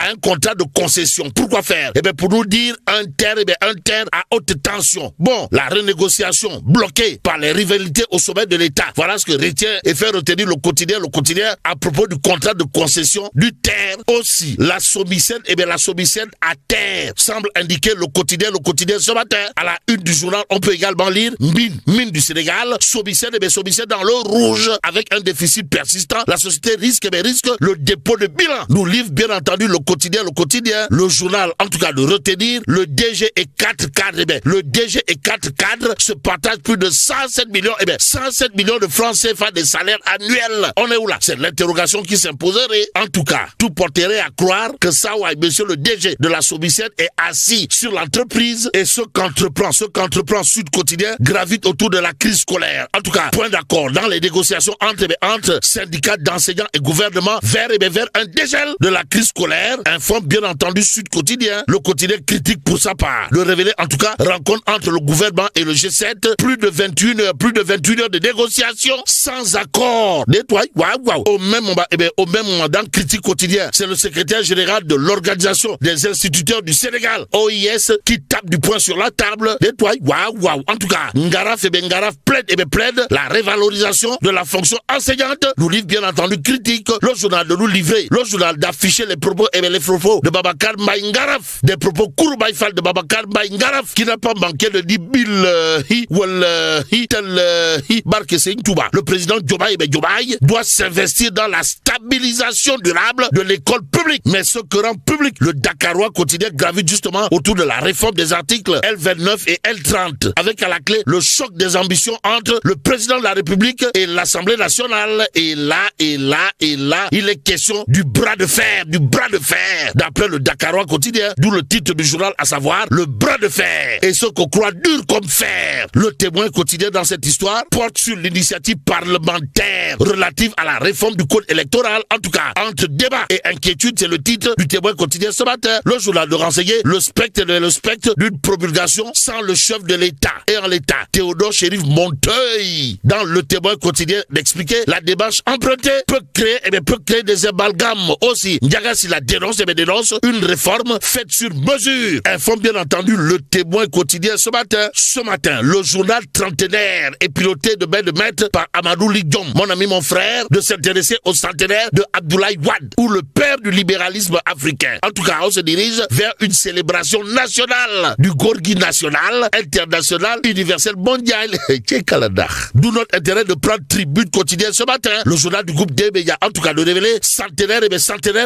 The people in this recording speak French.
à un contrat de concession. Pourquoi faire? Eh bien, pour nous dire un terre à haute tension. Bon, la renégociation bloquée par les rivalités au sommet de l'État. Voilà ce que retient et fait retenir le quotidien à propos du contrat de concession du terre aussi. La Somicène, la Somicène à terre, semble indiquer le quotidien ce matin. À la une du journal, on peut également lire mine du Sénégal, Somicène, Somicène dans le rouge, avec un déficit persistant. La société risque le dépôt de bilan. Nous livre bien entendu le quotidien, le journal, en tout cas de retenir, le DG et 4 cadres, le DG et 4 cadres se partagent plus de 107 millions, 107 millions de francs CFA des salaires annuels. On est où là? C'est l'interrogation qui s'imposerait. En tout cas, tout porterait à croire que Sawai, monsieur le DG de la Somicène, est assis sur l'entreprise et ce qu'entreprend Sud Quotidien gravite autour de la crise scolaire. En tout cas, point d'accord dans les négociations entre syndicats d'enseignants et gouvernement vers un dégel de la crise scolaire, informe bien entendu Sud Quotidien. Le quotidien critique pour sa part de révéler en tout cas rencontre entre le gouvernement et le G7, plus de 21 heures de négociations sans accord. Au même moment dans Critique Quotidien, c'est le secrétaire général de l'Organisation des instituteurs du Sénégal, OIS, qui tape du poing sur la table. En tout cas, Ngaraf plaide la révalorisation de la fonction enseignante. Nous livre bien entendu critique le journal de nous livrer, le journal d'afficher les propos les propos de Babacar Mbaye Ngaraf, des propos Kouroubaïfal de Babacar Mbaye Ngaraf, qui n'a pas manqué de dire Barke Seigne Touba. Le président Diomaye doit s'investir dans la stabilisation durable de l'école publique. Mais ce que rend public le Dakarois Quotidien gravite justement autour de la réforme des articles L29 et L30, avec à la clé le choc des ambitions entre le président de la République et l'Assemblée nationale. Et là, il est question du bras de fer, d'après le Dakarois Quotidien, d'où le titre du journal, à savoir le bras de fer. Et ce qu'on croit dur comme fer. Le Témoin Quotidien dans cette histoire porte sur l'initiative parlementaire relative à la réforme du code électoral. En tout cas, entre débat et inquiétude, c'est le titre du Témoin Quotidien ce matin. Le journal de renseigner le spectre d'une promulgation sans le chef de l'État. Et en l'État, Théodore Chérif Monteuil, dans le Témoin Quotidien, d'expliquer la démarche empruntée peut créer des amalgames aussi. Ndiaga Sylla dénonce une réforme faite sur mesure. Informe bien entendu le Témoin Quotidien ce matin. Le journal trentenaire est piloté de main de maître par Amadou Lidjom, mon ami, mon frère, de s'intéresser au centenaire de Abdoulaye Wade, ou le père du libéralisme africain. En tout cas, on se dirige vers une célébration nationale du Gorgui national, international, universel, mondial. D'où notre intérêt de prendre Tribune Quotidien ce matin. Le journal du groupe D-Média, en tout cas, de révéler centenaire